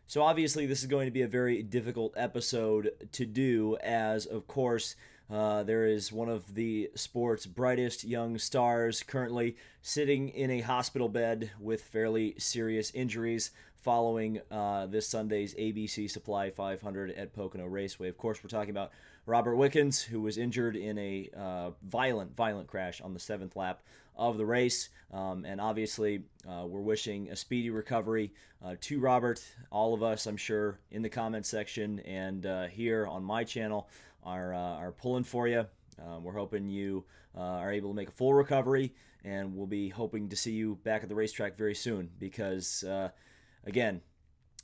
So obviously this is going to be a very difficult episode to do as, of course, there is one of the sport's brightest young stars currently sitting in a hospital bed with fairly serious injuries following this Sunday's ABC Supply 500 at Pocono Raceway. Of course, we're talking about Robert Wickens, who was injured in a violent crash on the 7th lap of the race. And obviously, we're wishing a speedy recovery to Robert. All of us, I'm sure, in the comment section and here on my channel are pulling for you. We're hoping you are able to make a full recovery, and we'll be hoping to see you back at the racetrack very soon because, again,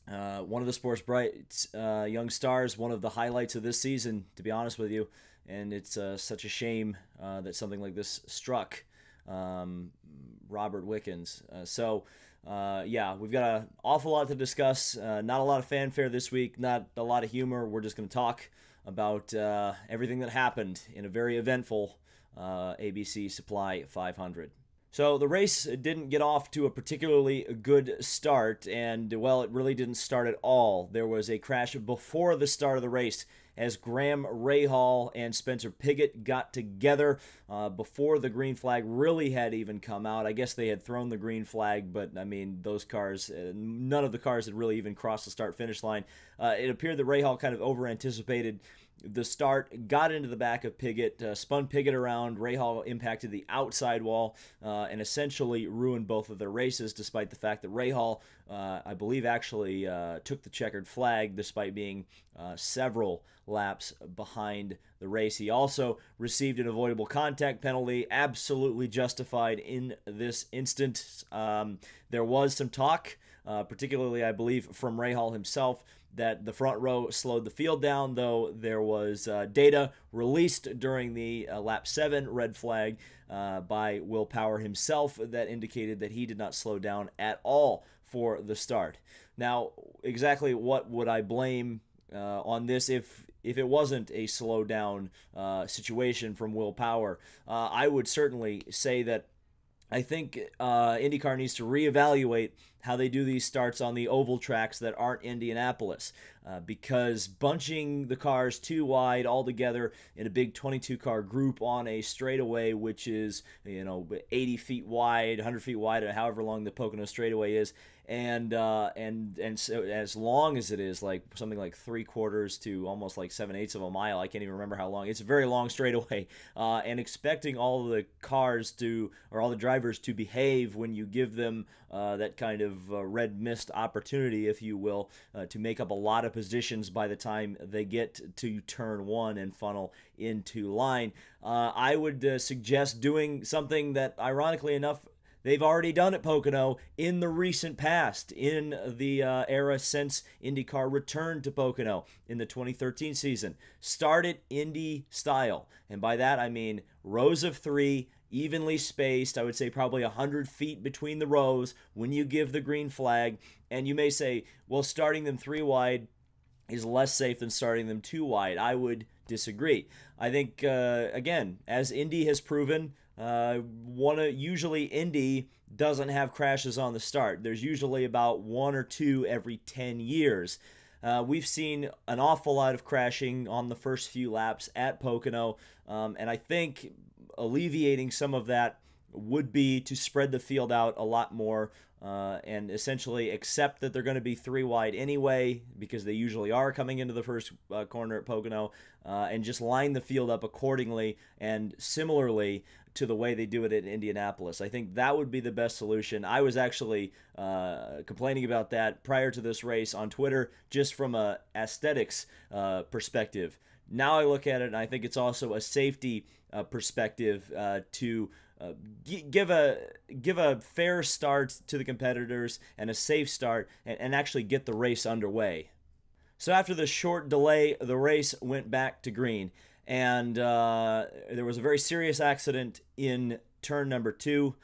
one of the sport's bright young stars, one of the highlights of this season, to be honest with you, and it's such a shame that something like this struck Robert Wickens. Yeah, we've got an awful lot to discuss. Not a lot of fanfare this week, not a lot of humor. We're just going to talk about everything that happened in a very eventful ABC Supply 500. So the race didn't get off to a particularly good start, and, well, it really didn't start at all. There was a crash before the start of the race as Graham Rahal and Spencer Pigot got together before the green flag really had even come out. I guess they had thrown the green flag, but, I mean, those cars, none of the cars had really even crossed the start-finish line. It appeared that Rahal kind of over-anticipated the start, got into the back of Pigot, spun Pigot around. Rahal impacted the outside wall and essentially ruined both of their races, despite the fact that Rahal, I believe, actually took the checkered flag despite being several laps behind the race. He also received an avoidable contact penalty, absolutely justified in this instance. There was some talk, particularly, I believe, from Rahal himself, that the front row slowed the field down, though there was data released during the lap 7 red flag by Will Power himself that indicated that he did not slow down at all for the start. Now, exactly what would I blame on this if it wasn't a slow down situation from Will Power? I would certainly say that I think IndyCar needs to reevaluate how they do these starts on the oval tracks that aren't Indianapolis, because bunching the cars too wide all together in a big 22-car group on a straightaway, which is 80 feet wide, 100 feet wide, or however long the Pocono straightaway is, and so as long as it is, like something like 3/4 to almost like 7/8 of a mile. I can't even remember how long. It's a very long straightaway, and expecting all the cars to, or all the drivers to behave when you give them that kind of red mist opportunity, if you will, to make up a lot of positions by the time they get to turn 1 and funnel into line. I would suggest doing something that, ironically enough, they've already done at Pocono in the recent past, in the era since IndyCar returned to Pocono in the 2013 season. Start it Indy style. And by that, I mean rows of 3, evenly spaced. I would say probably 100 feet between the rows when you give the green flag. And you may say, well, starting them 3 wide is less safe than starting them 2 wide. I would disagree. I think, again, as Indy has proven, usually Indy doesn't have crashes on the start. There's usually about 1 or 2 every 10 years. We've seen an awful lot of crashing on the first few laps at Pocono, and I think alleviating some of that would be to spread the field out a lot more and essentially accept that they're going to be 3 wide anyway, because they usually are coming into the first corner at Pocono, and just line the field up accordingly and similarly to the way they do it in Indianapolis. I think that would be the best solution. I was actually complaining about that prior to this race on Twitter, just from a aesthetics perspective. Now I look at it, and I think it's also a safety perspective to give a fair start to the competitors and a safe start, and actually get the race underway. So after the short delay, the race went back to green, and there was a very serious accident in turn number 2,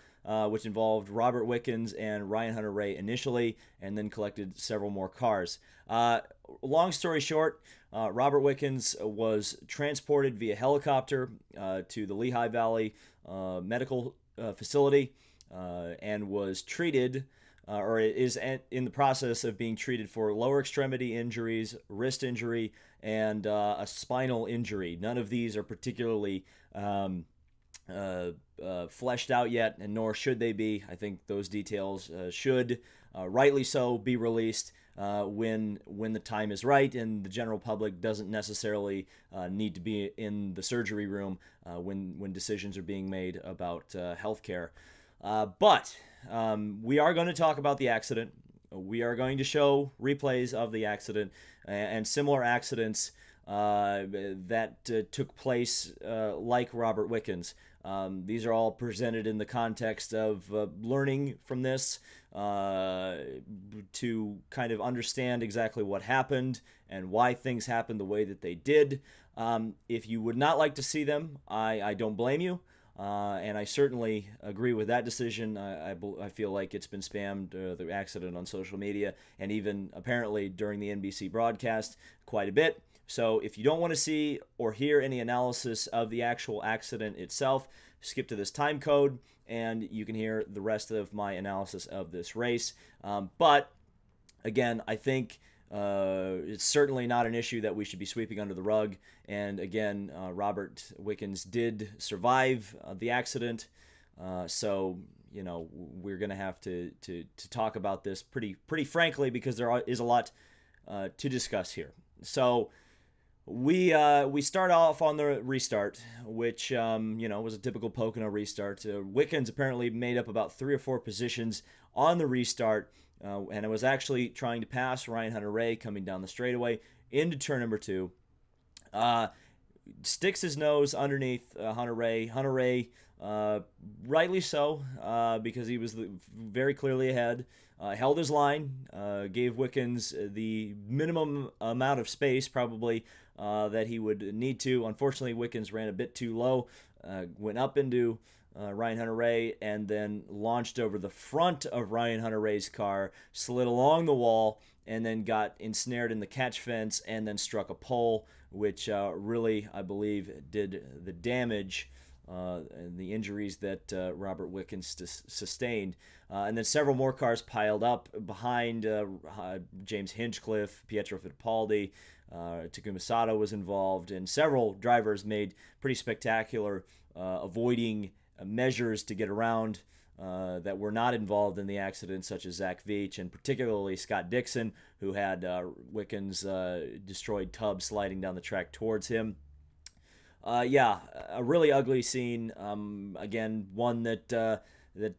which involved Robert Wickens and Ryan Hunter-Reay initially, and then collected several more cars. Long story short, Robert Wickens was transported via helicopter to the Lehigh Valley Medical Facility and was treated or is in the process of being treated for lower extremity injuries, wrist injury, and a spinal injury. None of these are particularly fleshed out yet, and nor should they be. I think those details should, rightly so, be released when the time is right, and the general public doesn't necessarily need to be in the surgery room when decisions are being made about healthcare. But we are going to talk about the accident. We are going to show replays of the accident and similar accidents that took place like Robert Wickens. These are all presented in the context of learning from this to kind of understand exactly what happened and why things happened the way that they did. If you would not like to see them, I don't blame you. And I certainly agree with that decision. I feel like it's been spammed, the accident, on social media, and even apparently during the NBC broadcast quite a bit. So if you don't want to see or hear any analysis of the actual accident itself, skip to this time code and you can hear the rest of my analysis of this race. But again, I think it's certainly not an issue that we should be sweeping under the rug. And again, Robert Wickens did survive the accident. So, you know, we're going to have to talk about this pretty frankly, because there is a lot to discuss here. So we start off on the restart, which, you know, was a typical Pocono restart. Wickens apparently made up about 3 or 4 positions on the restart. And it was actually trying to pass Ryan Hunter-Reay coming down the straightaway into turn number 2. Sticks his nose underneath Hunter-Reay. Hunter-Reay, rightly so, because he was very clearly ahead. Held his line, gave Wickens the minimum amount of space probably that he would need to. Unfortunately, Wickens ran a bit too low, went up into Ryan Hunter-Reay, and then launched over the front of Ryan Hunter-Reay's car, slid along the wall, and then got ensnared in the catch fence, and then struck a pole, which really, I believe, did the damage and the injuries that Robert Wickens sustained. And then several more cars piled up behind James Hinchcliffe, Pietro Fittipaldi, Takuma Sato was involved, and several drivers made pretty spectacular avoiding measures to get around that were not involved in the accident, such as Zach Veach and particularly Scott Dixon, who had Wickens' destroyed tub sliding down the track towards him. Yeah, a really ugly scene. Again, one that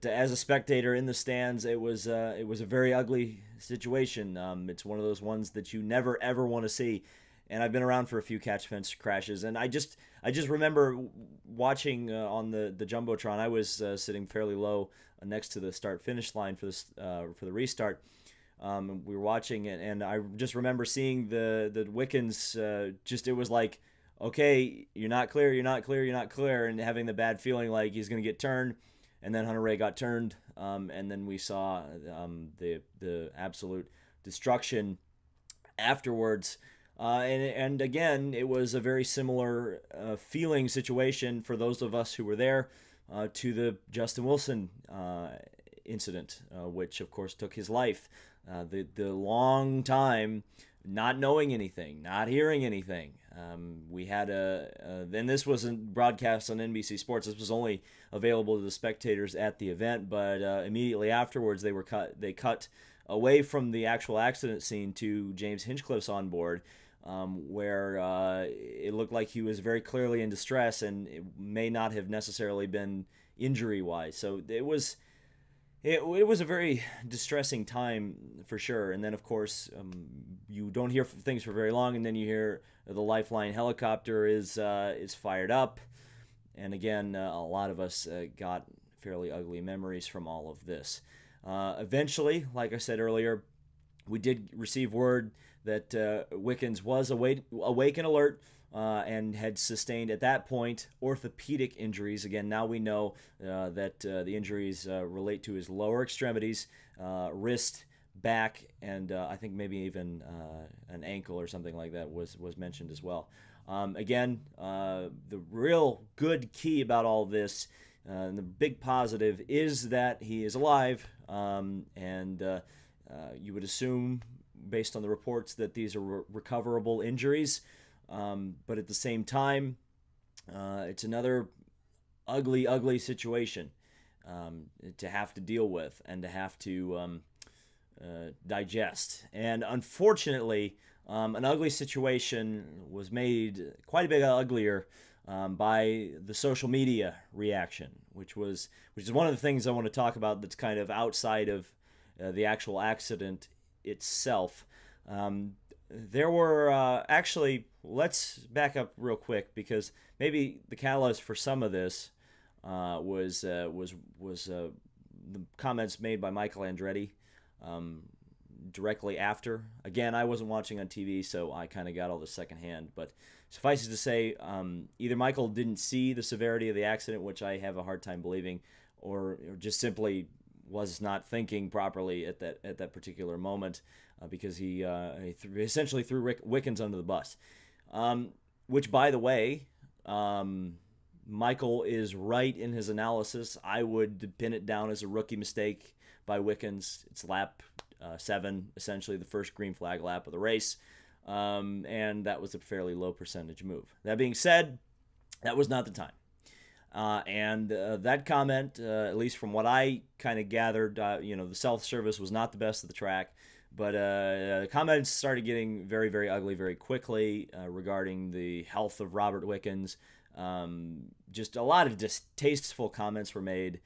as a spectator in the stands, it was a very ugly situation. It's one of those ones that you never ever want to see. And I've been around for a few catch fence crashes, and I just remember watching on the jumbotron. I was sitting fairly low next to the start-finish line for the restart. We were watching it, and I just remember seeing the Wickens. It was like, okay, you're not clear, and having the bad feeling like he's going to get turned. And then Hunter-Reay got turned, and then we saw the absolute destruction afterwards. And again, it was a very similar feeling situation for those of us who were there to the Justin Wilson incident, which of course took his life. The long time not knowing anything, not hearing anything. We had then this wasn't broadcast on NBC Sports. This was only available to the spectators at the event, but immediately afterwards they cut away from the actual accident scene to James Hinchcliffe's onboard, where it looked like he was very clearly in distress, and it may not have necessarily been injury-wise. So it was a very distressing time for sure. And then, of course, you don't hear things for very long, and then you hear the Lifeline helicopter is fired up. And again, a lot of us got fairly ugly memories from all of this. Eventually, like I said earlier, we did receive word that Wickens was awake and alert and had sustained at that point orthopedic injuries. Again, now we know that the injuries relate to his lower extremities, wrist, back, and I think maybe even an ankle or something like that was mentioned as well. Again, the real good key about all this, and the big positive, is that he is alive. and you would assume, based on the reports, that these are recoverable injuries. But at the same time, it's another ugly, ugly situation to have to deal with and to have to digest. And unfortunately, an ugly situation was made quite a bit uglier by the social media reaction, which is one of the things I want to talk about that's kind of outside of the actual accident itself. There were actually, let's back up real quick, because maybe the catalyst for some of this was the comments made by Michael Andretti directly after. Again, I wasn't watching on TV, so I kind of got all this secondhand. But suffice it to say, either Michael didn't see the severity of the accident, which I have a hard time believing, or just simply was not thinking properly at that particular moment, because he essentially threw Wickens under the bus. Which, by the way, Michael is right in his analysis. I would pin it down as a rookie mistake by Wickens. It's lap 7, essentially the first green flag lap of the race, and that was a fairly low percentage move. That being said, that was not the time. And that comment, at least from what I kind of gathered, the self-service was not the best of the track, but comments started getting very, very ugly very quickly regarding the health of Robert Wickens. Just a lot of distasteful comments were made.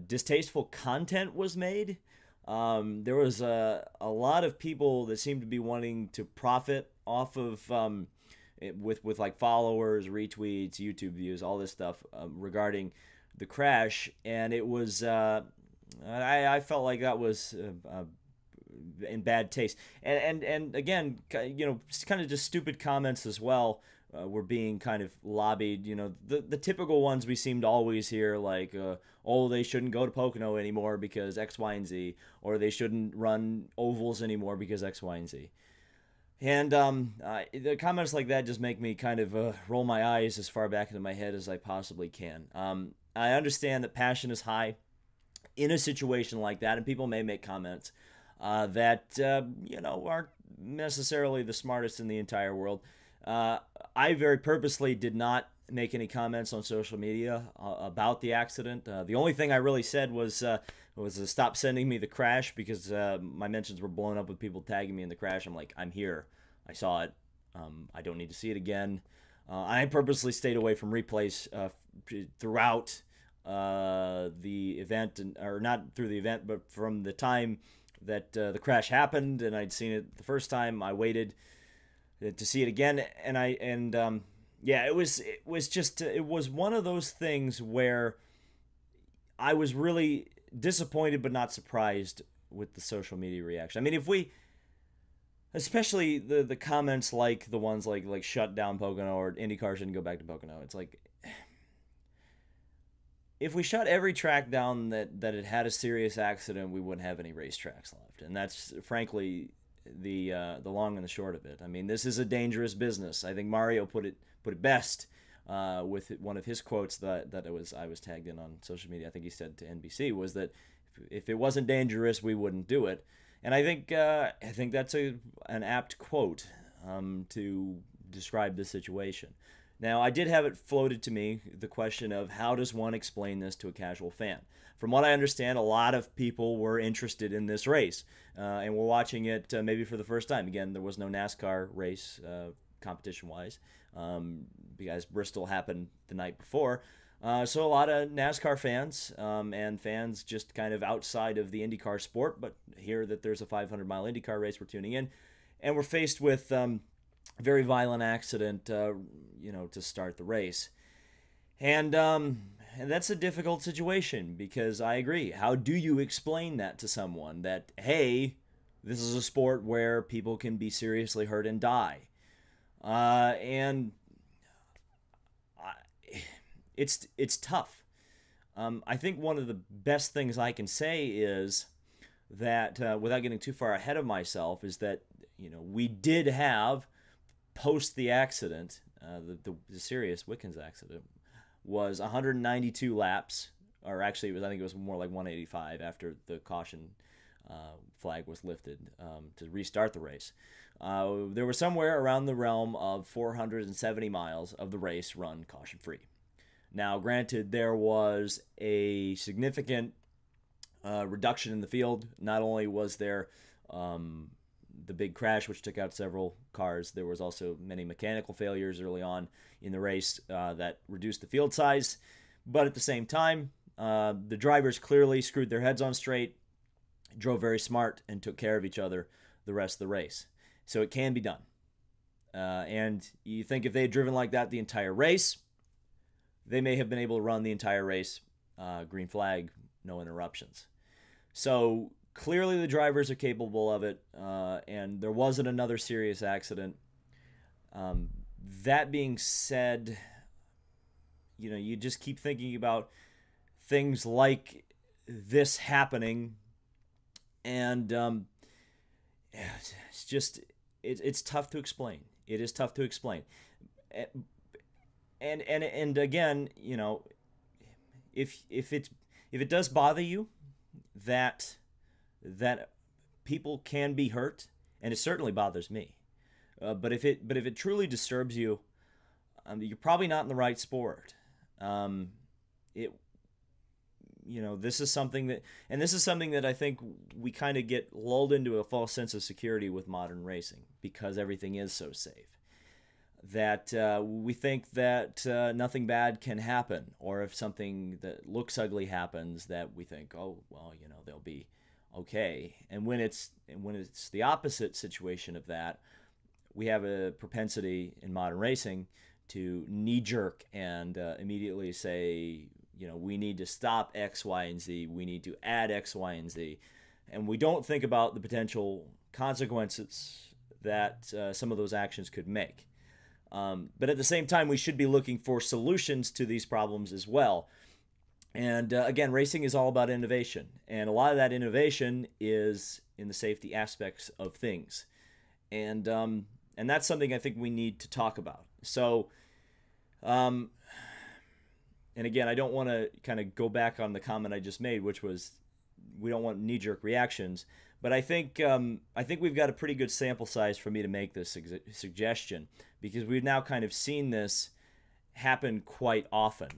Distasteful content was made. There was a lot of people that seemed to be wanting to profit off of with like followers, retweets, YouTube views, all this stuff regarding the crash, and it was I felt like that was in bad taste, and again, kind of just stupid comments as well were being kind of lobbied. The typical ones we seem to always hear, like oh, they shouldn't go to Pocono anymore because X, Y, and Z, or they shouldn't run ovals anymore because X, Y, and Z. And the comments like that just make me kind of roll my eyes as far back into my head as I possibly can. I understand that passion is high in a situation like that, and people may make comments that aren't necessarily the smartest in the entire world. I very purposely did not make any comments on social media about the accident. The only thing I really said was stop sending me the crash, because my mentions were blown up with people tagging me in the crash. I'm like, I'm here. I saw it. I don't need to see it again. I purposely stayed away from replays throughout the event, or not through the event, but from the time that the crash happened and I'd seen it the first time. I waited to see it again, and it was one of those things where I was really disappointed but not surprised with the social media reaction. I mean, especially the comments like the ones like shut down Pocono, or IndyCar shouldn't go back to Pocono. It's like, if we shut every track down that it had a serious accident, we wouldn't have any racetracks left. And that's frankly the long and the short of it. I mean, this is a dangerous business. I think Mario put it best with one of his quotes that I was tagged in on social media. I think he said to NBC was that if it wasn't dangerous, we wouldn't do it. And I think that's an apt quote to describe the situation. Now, I did have it floated to me, the question of how does one explain this to a casual fan? From what I understand, a lot of people were interested in this race and were watching it maybe for the first time. Again, there was no NASCAR race competition-wise because Bristol happened the night before. So a lot of NASCAR fans and fans just kind of outside of the IndyCar sport, but hear that there's a 500-mile IndyCar race, we're tuning in. And we're faced with a very violent accident, to start the race. And that's a difficult situation, because I agree. How do you explain that to someone that, hey, this is a sport where people can be seriously hurt and die? It's tough. I think one of the best things I can say is that, without getting too far ahead of myself, is that we did have, post the accident, the serious Wiccans accident, was 192 laps or actually, I think it was more like 185 after the caution flag was lifted to restart the race. There was somewhere around the realm of 470 miles of the race run caution-free. Now, granted, there was a significant reduction in the field. Not only was there the big crash, which took out several cars, there was also many mechanical failures early on in the race that reduced the field size. But at the same time, the drivers clearly screwed their heads on straight, drove very smart, and took care of each other the rest of the race. So it can be done. And you think if they had driven like that the entire race, they may have been able to run the entire race, green flag, no interruptions. So clearly the drivers are capable of it, and there wasn't another serious accident. That being said, you just keep thinking about things like this happening, and it's tough to explain. It is tough to explain. And again, if it does bother you that people can be hurt, and it certainly bothers me, but if it truly disturbs you, you're probably not in the right sport. This is something that I think we kind of get lulled into a false sense of security with modern racing because everything is so safe. That we think that nothing bad can happen, or if something that looks ugly happens, that we think, oh well, they'll be okay. And when it's the opposite situation of that, we have a propensity in modern racing to knee jerk and immediately say, we need to stop X, Y, and Z. We need to add X, Y, and Z, and we don't think about the potential consequences that some of those actions could make. But at the same time, we should be looking for solutions to these problems as well. And again, racing is all about innovation. And a lot of that innovation is in the safety aspects of things. And that's something I think we need to talk about. So, and again, I don't want to kind of go back on the comment I just made, which was we don't want knee-jerk reactions. But I think we've got a pretty good sample size for me to make this suggestion, because we've now kind of seen this happen quite often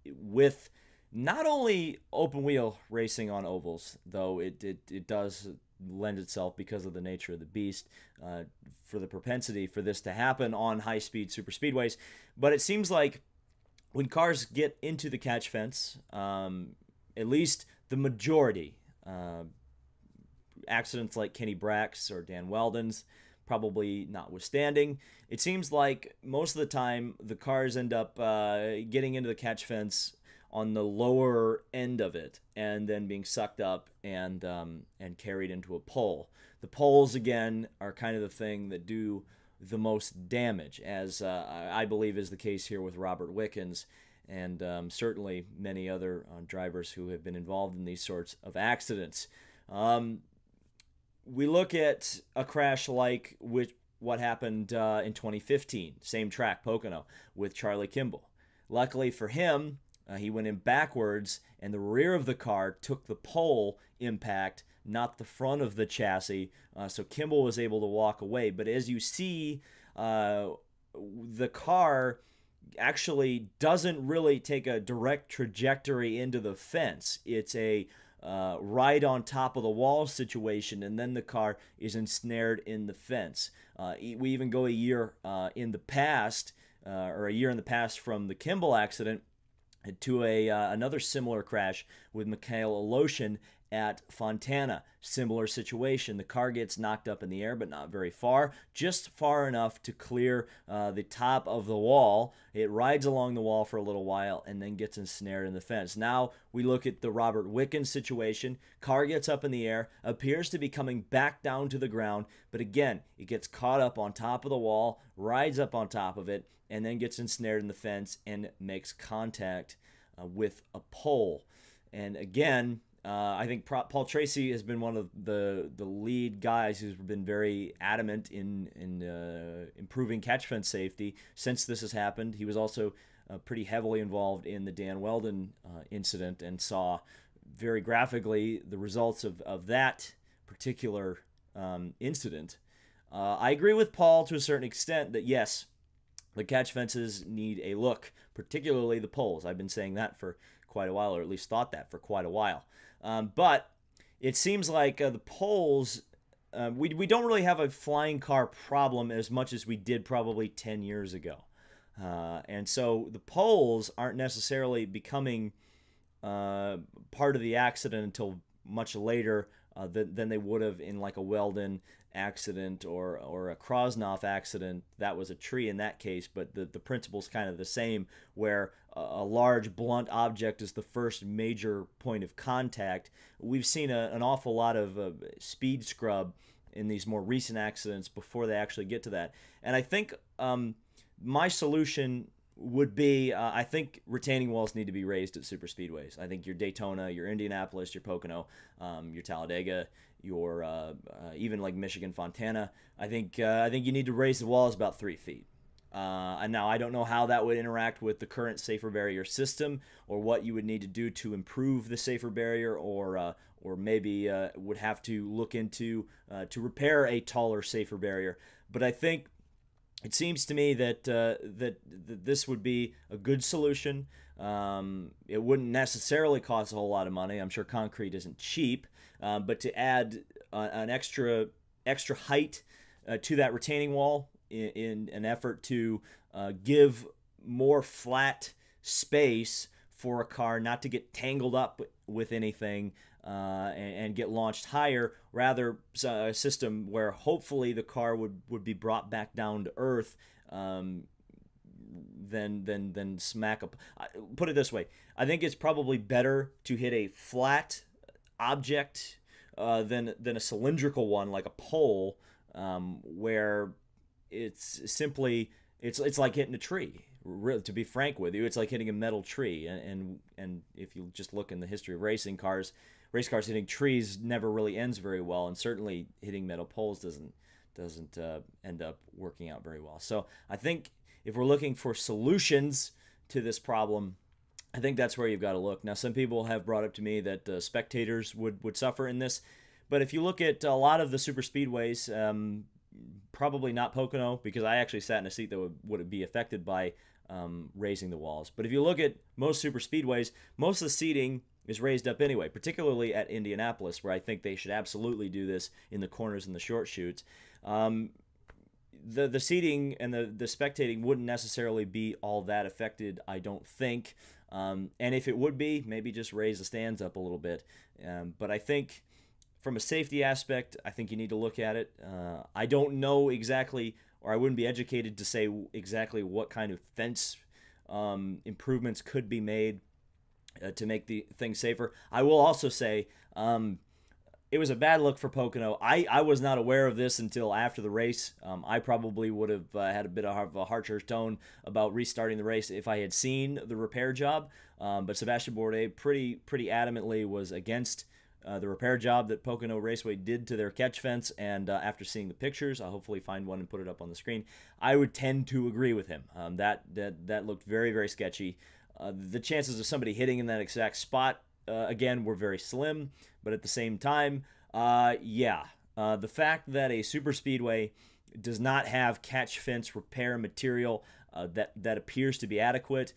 with not only open wheel racing on ovals, though it does lend itself, because of the nature of the beast, for the propensity for this to happen on high-speed super speedways. But it seems like when cars get into the catch fence, at least the majority, accidents like Kenny Brack's or Dan Weldon's probably notwithstanding, it seems like most of the time the cars end up getting into the catch fence on the lower end of it and then being sucked up and carried into a pole. The poles, again, are kind of the thing that do the most damage, as I believe is the case here with Robert Wickens, and certainly many other drivers who have been involved in these sorts of accidents. We look at a crash like what happened in 2015, same track, Pocono, with Charlie Kimball. Luckily for him, he went in backwards, and the rear of the car took the pole impact, not the front of the chassis, so Kimball was able to walk away. But as you see, the car actually doesn't really take a direct trajectory into the fence. It's a right on top of the wall situation, and then the car is ensnared in the fence. We even go a year in the past from the Kimball accident to another similar crash with Mikhail Aloshin at Fontana. Similar situation. The car gets knocked up in the air, but not very far, just far enough to clear the top of the wall. It rides along the wall for a little while and then gets ensnared in the fence. Now we look at the Robert Wickens situation. Car gets up in the air, appears to be coming back down to the ground, but again, it gets caught up on top of the wall, rides up on top of it, and then gets ensnared in the fence and makes contact with a pole. And again, I think Paul Tracy has been one of the lead guys who's been very adamant in improving catch fence safety since this has happened. He was also pretty heavily involved in the Dan Weldon incident and saw very graphically the results of that particular incident. I agree with Paul to a certain extent that yes, the catch fences need a look, particularly the poles. I've been saying that for quite a while, or at least thought that for quite a while. But it seems like the poles, we don't really have a flying car problem as much as we did probably 10 years ago. And so the poles aren't necessarily becoming part of the accident until much later than they would have in like a Weldon accident or a Krosnoff accident. That was a tree in that case, but the principle's kind of the same, where a large blunt object is the first major point of contact. We've seen an awful lot of speed scrub in these more recent accidents before they actually get to that. And I think my solution would be, I think retaining walls need to be raised at super speedways. I think your Daytona, your Indianapolis, your Pocono, your Talladega, your even like Michigan, Fontana. I think you need to raise the walls about 3 feet. And now I don't know how that would interact with the current safer barrier system, or what you would need to do to improve the safer barrier, or maybe would have to look into to repair a taller, safer barrier. But I think it seems to me that that this would be a good solution. It wouldn't necessarily cost a whole lot of money. I'm sure concrete isn't cheap, but to add an extra height to that retaining wall in an effort to give more flat space for a car not to get tangled up with anything and get launched higher, rather a system where hopefully the car would be brought back down to earth than smack up. Put it this way, I think it's probably better to hit a flat object than a cylindrical one like a pole, where it's simply it's like hitting a tree. To be frank with you, it's like hitting a metal tree, and if you just look in the history of race cars hitting trees never really ends very well, and certainly hitting metal poles doesn't end up working out very well. So I think if we're looking for solutions to this problem, I think that's where you've got to look. Now, some people have brought up to me that spectators would suffer in this, but if you look at a lot of the super speedways, probably not Pocono, because I actually sat in a seat that would be affected by raising the walls. But if you look at most super speedways, most of the seating is raised up anyway, particularly at Indianapolis, where I think they should absolutely do this in the corners and the short chutes. The seating and the spectating wouldn't necessarily be all that affected, I don't think. And if it would be, maybe just raise the stands up a little bit. But I think from a safety aspect, I think you need to look at it. I don't know exactly, or I wouldn't be educated to say exactly what kind of fence improvements could be made to make the thing safer. I will also say it was a bad look for Pocono. I was not aware of this until after the race. I probably would have had a bit of a harsher tone about restarting the race if I had seen the repair job. But Sebastian Bourdais pretty adamantly was against the repair job that Pocono Raceway did to their catch fence, and after seeing the pictures, I'll hopefully find one and put it up on the screen, I would tend to agree with him. That looked very, very sketchy. The chances of somebody hitting in that exact spot, again, were very slim, but at the same time, the fact that a super speedway does not have catch fence repair material that appears to be adequate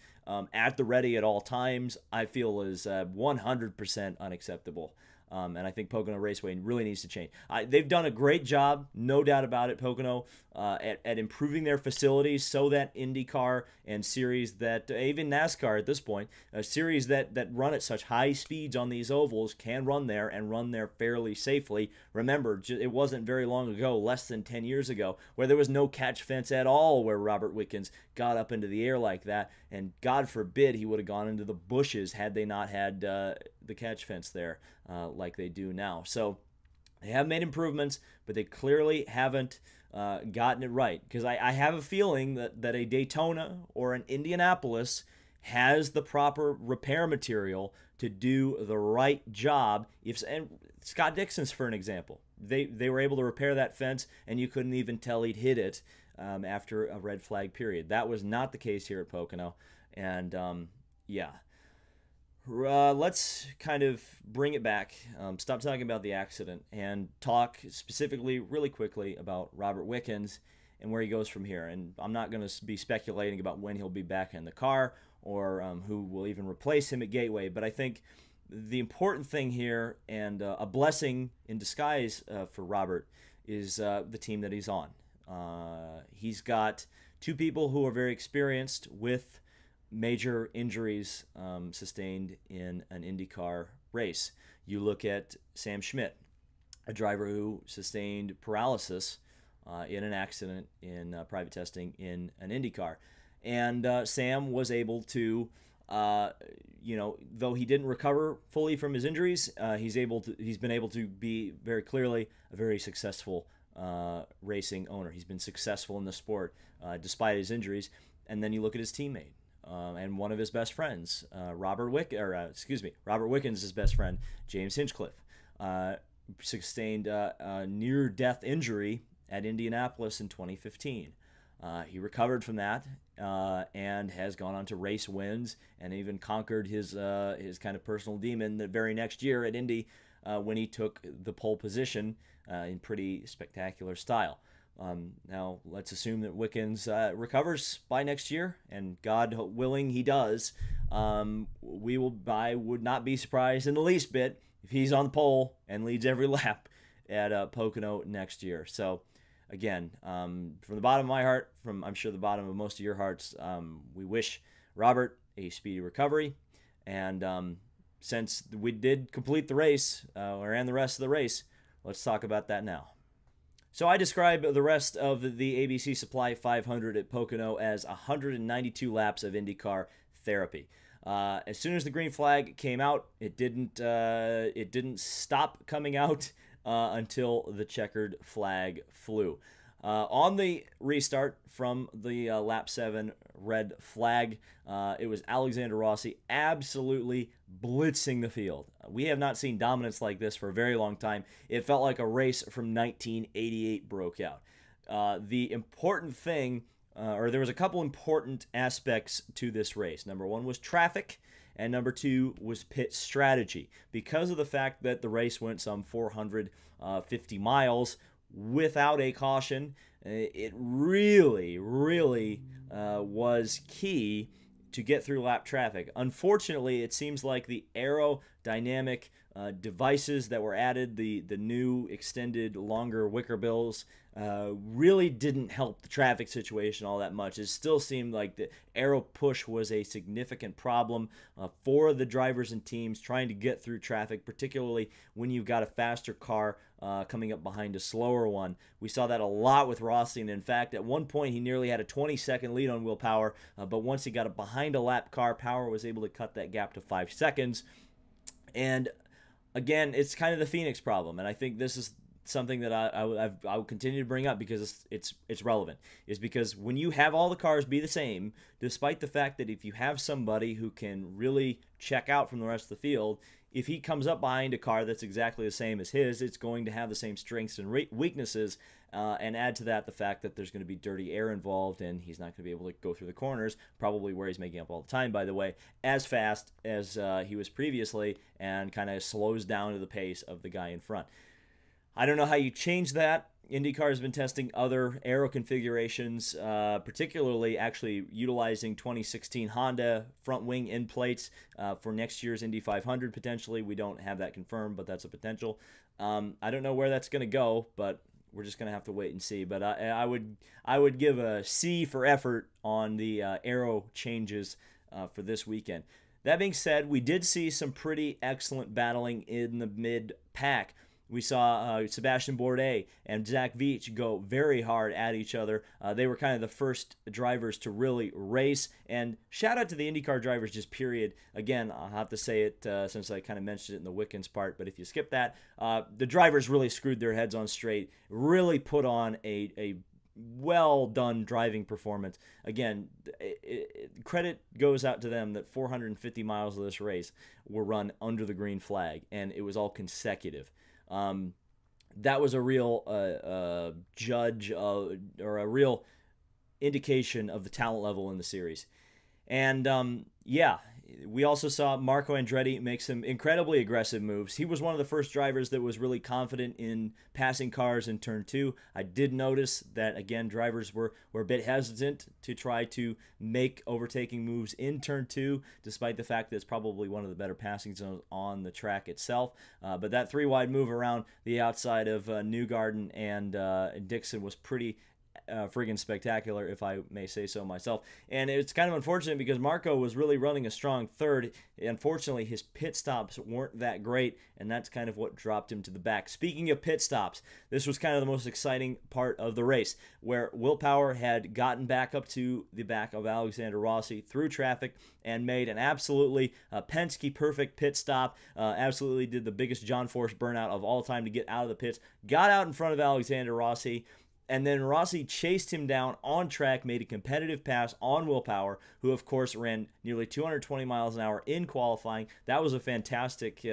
at the ready at all times, I feel is 100% unacceptable. And I think Pocono Raceway really needs to change. They've done a great job, no doubt about it, Pocono, at improving their facilities so that IndyCar and series that, even NASCAR at this point, series that run at such high speeds on these ovals can run there and run there fairly safely. Remember, it wasn't very long ago, less than 10 years ago, where there was no catch fence at all where Robert Wickens got up into the air like that, and God forbid he would have gone into the bushes had they not had the catch fence there like they do now. So they have made improvements, but they clearly haven't gotten it right, because I have a feeling that a Daytona or an Indianapolis has the proper repair material to do the right job. And Scott Dixon's, for an example, they were able to repair that fence, and you couldn't even tell he'd hit it after a red flag period. That was not the case here at Pocono. And yeah. Let's kind of bring it back, stop talking about the accident, and talk specifically, really quickly, about Robert Wickens and where he goes from here. And I'm not going to be speculating about when he'll be back in the car or who will even replace him at Gateway, but I think the important thing here, and a blessing in disguise for Robert, is the team that he's on. He's got two people who are very experienced with major injuries sustained in an IndyCar race. You look at Sam Schmidt, a driver who sustained paralysis in an accident in private testing in an IndyCar. And Sam was able to, though he didn't recover fully from his injuries, he's been able to be very clearly a very successful racing owner. He's been successful in the sport despite his injuries. And then you look at his teammate. And one of his best friends, Robert Wickens' best friend, James Hinchcliffe, sustained a near-death injury at Indianapolis in 2015. He recovered from that and has gone on to race wins and even conquered his kind of personal demon the very next year at Indy when he took the pole position in pretty spectacular style. Now, let's assume that Wickens recovers by next year, and God willing he does. I would not be surprised in the least bit if he's on the pole and leads every lap at Pocono next year. So, again, from the bottom of my heart, from I'm sure the bottom of most of your hearts, we wish Robert a speedy recovery. And since we did complete the race, or ran the rest of the race, let's talk about that now. So I describe the rest of the ABC Supply 500 at Pocono as 192 laps of IndyCar therapy. As soon as the green flag came out, it didn't stop coming out until the checkered flag flew. On the restart from the lap 7 red flag, it was Alexander Rossi absolutely blitzing the field. We have not seen dominance like this for a very long time. It felt like a race from 1988 broke out. The important thing, or there was a couple important aspects to this race. Number one was traffic, and number two was pit strategy. Because of the fact that the race went some 450 miles without a caution, it really was key to get through lap traffic. Unfortunately, it seems like the aerodynamic devices that were added, the new extended longer wicker bills, really didn't help the traffic situation all that much. It still seemed like the aero push was a significant problem for the drivers and teams trying to get through traffic, particularly when you've got a faster car coming up behind a slower one. We saw that a lot with Rossi, and in fact, at one point he nearly had a 20-second lead on wheel power, but once he got it behind a lap car, Power was able to cut that gap to 5 seconds. And again, it's kind of the Phoenix problem, and I think this is something that I will continue to bring up because it's relevant, is because when you have all the cars be the same, despite the fact that if you have somebody who can really check out from the rest of the field, if he comes up behind a car that's exactly the same as his, it's going to have the same strengths and weaknesses, and add to that the fact that there's going to be dirty air involved, and he's not going to be able to go through the corners, probably where he's making up all the time, by the way, as fast as he was previously, and kind of slows down to the pace of the guy in front. I don't know how you change that. IndyCar has been testing other aero configurations, particularly actually utilizing 2016 Honda front wing end plates for next year's Indy 500 potentially. We don't have that confirmed, but that's a potential. I don't know where that's going to go, but we're just going to have to wait and see. But I would give a C for effort on the aero changes for this weekend. That being said, we did see some pretty excellent battling in the mid-pack. We saw Sebastian Bourdais and Zach Veach go very hard at each other. They were kind of the first drivers to really race. And shout out to the IndyCar drivers, just period. Again, I'll have to say it since I kind of mentioned it in the Wiccans part. But if you skip that, the drivers really screwed their heads on straight, really put on a well-done driving performance. Again, credit goes out to them that 450 miles of this race were run under the green flag, and it was all consecutive. That was a real judge or a real indication of the talent level in the series. And yeah, we also saw Marco Andretti make some incredibly aggressive moves. He was one of the first drivers that was really confident in passing cars in turn two. I did notice that, again, drivers were a bit hesitant to try to make overtaking moves in turn two, despite the fact that it's probably one of the better passing zones on the track itself. But that three-wide move around the outside of Newgarden and Dixon was pretty friggin' spectacular, if I may say so myself. And it's kind of unfortunate because Marco was really running a strong third. Unfortunately, his pit stops weren't that great, and that's kind of what dropped him to the back. Speaking of pit stops, this was kind of the most exciting part of the race, where Will Power had gotten back up to the back of Alexander Rossi through traffic and made an absolutely Penske perfect pit stop. Absolutely did the biggest John Force burnout of all time to get out of the pits. Got out in front of Alexander Rossi. And then Rossi chased him down on track, made a competitive pass on Will Power, who, of course, ran nearly 220 miles an hour in qualifying. That was a fantastic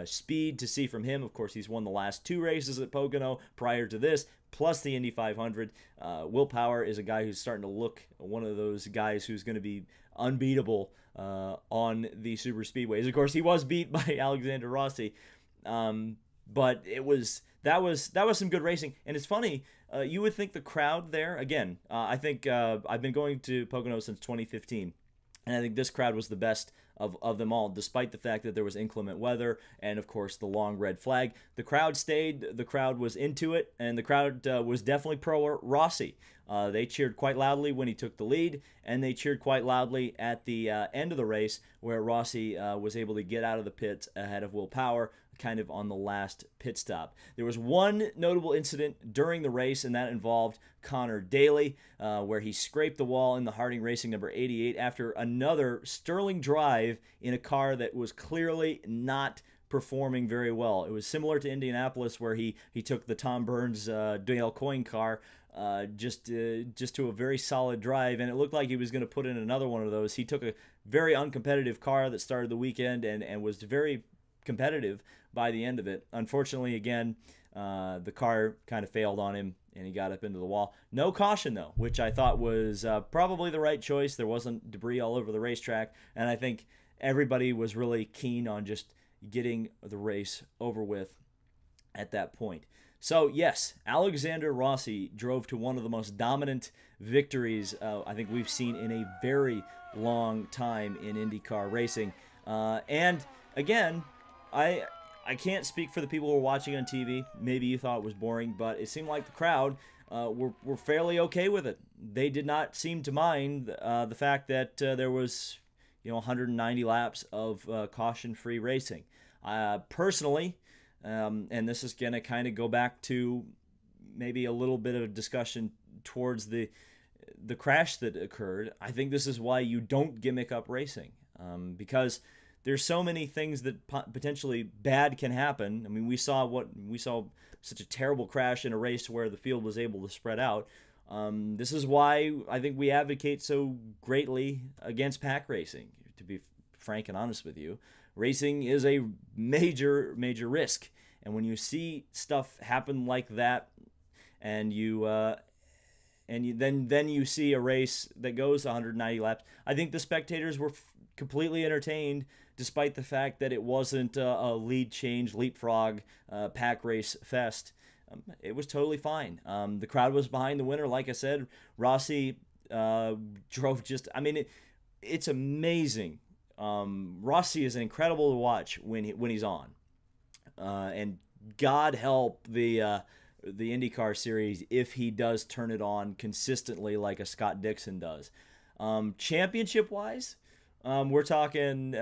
speed to see from him. Of course, he's won the last two races at Pocono prior to this, plus the Indy 500. Will Power is a guy who's starting to look one of those guys who's going to be unbeatable on the super speedways. Of course, he was beat by Alexander Rossi, but that was some good racing. And it's funny. You would think the crowd there, again, I think I've been going to Pocono since 2015, and I think this crowd was the best of them all, despite the fact that there was inclement weather and, of course, the long red flag. The crowd stayed, the crowd was into it, and the crowd was definitely pro Rossi. They cheered quite loudly when he took the lead, and they cheered quite loudly at the end of the race where Rossi was able to get out of the pits ahead of Will Power, kind of on the last pit stop. There was one notable incident during the race, and that involved Conor Daly, where he scraped the wall in the Harding Racing number 88 after another sterling drive in a car that was clearly not performing very well. It was similar to Indianapolis, where he took the Tom Burns Dale Coyne car just to a very solid drive, and it looked like he was going to put in another one of those. He took a very uncompetitive car that started the weekend and was very competitive by the end of it. Unfortunately, again, the car kind of failed on him and he got up into the wall. No caution, though, which I thought was probably the right choice. There wasn't debris all over the racetrack, and I think everybody was really keen on just getting the race over with at that point. So, yes, Alexander Rossi drove to one of the most dominant victories I think we've seen in a very long time in IndyCar racing. And, again, I can't speak for the people who were watching on TV. Maybe you thought it was boring, but it seemed like the crowd were fairly okay with it. They did not seem to mind the fact that there was 190 laps of caution-free racing. Personally, and this is going to kind of go back to maybe a little bit of a discussion towards the crash that occurred. I think this is why you don't gimmick up racing, because there's so many things that potentially bad can happen. I mean, we saw such a terrible crash in a race where the field was able to spread out. This is why I think we advocate so greatly against pack racing. To be frank and honest with you, racing is a major risk, and when you see stuff happen like that, and then you see a race that goes 190 laps, I think the spectators were completely entertained, despite the fact that it wasn't a lead change, leapfrog, pack race fest. It was totally fine. The crowd was behind the winner. Like I said, Rossi drove it's amazing. Rossi is incredible to watch when he's on. And God help the IndyCar series if he does turn it on consistently like a Scott Dixon does. Championship-wise, we're talking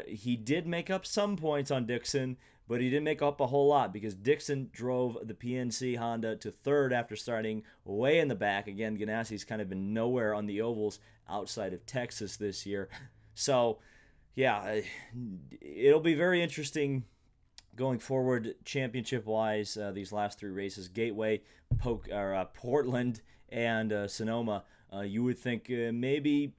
he did make up some points on Dixon, but he didn't make up a whole lot because Dixon drove the PNC Honda to third after starting way in the back. Again, Ganassi's kind of been nowhere on the ovals outside of Texas this year. So, yeah, it'll be very interesting going forward championship-wise, these last three races, Gateway, Portland, and Sonoma. You would think maybe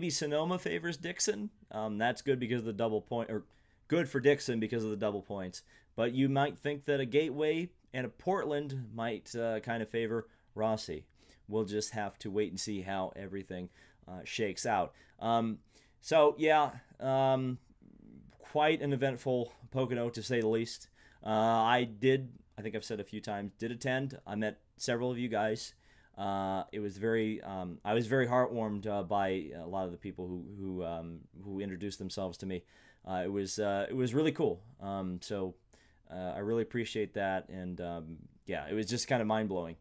Sonoma favors Dixon. That's good because of the double point, or good for Dixon because of the double points. But you might think that a Gateway and a Portland might kind of favor Rossi. We'll just have to wait and see how everything shakes out. So yeah, quite an eventful Pocono, to say the least. I think I've said a few times, did attend. I met several of you guys. It was very, I was very heartwarmed by a lot of the people who introduced themselves to me. It was really cool. So I really appreciate that, and yeah, it was just kind of mind blowing.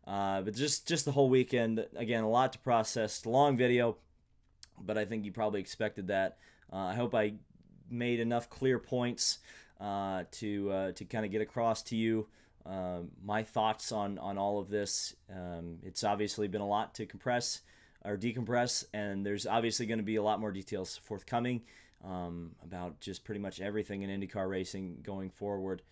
But just the whole weekend, again, a lot to process. Long video, but I think you probably expected that. I hope I made enough clear points to kind of get across to you my thoughts on all of this. It's obviously been a lot to compress or decompress, and there's obviously going to be a lot more details forthcoming about just pretty much everything in IndyCar racing going forward.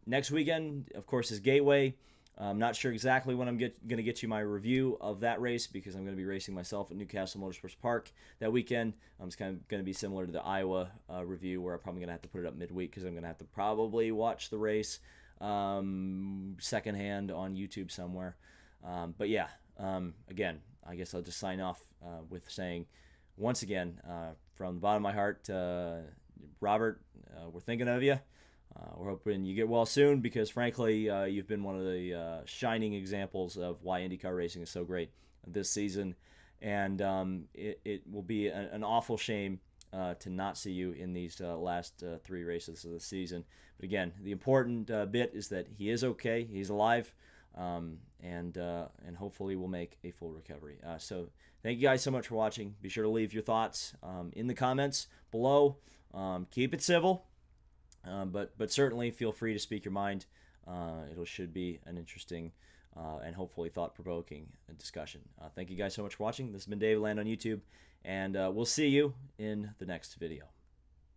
Next weekend, of course, is Gateway. I'm not sure exactly when I'm going to get you my review of that race, because I'm going to be racing myself at Newcastle Motorsports Park that weekend. It's kind of going to be similar to the Iowa review, where I'm probably going to have to put it up midweek, because I'm going to have to probably watch the race secondhand on YouTube somewhere. But yeah, again, I guess I'll just sign off with saying, once again, from the bottom of my heart, Robert, we're thinking of you. We're hoping you get well soon, because frankly, you've been one of the shining examples of why IndyCar racing is so great this season, and it will be an awful shame to not see you in these last 3 races of the season. But again, the important bit is that he is okay, he's alive, and hopefully we'll make a full recovery. So thank you guys so much for watching. Be sure to leave your thoughts in the comments below. Keep it civil. But certainly feel free to speak your mind. It should be an interesting and hopefully thought-provoking discussion. Thank you guys so much for watching. This has been David Land on YouTube, and we'll see you in the next video.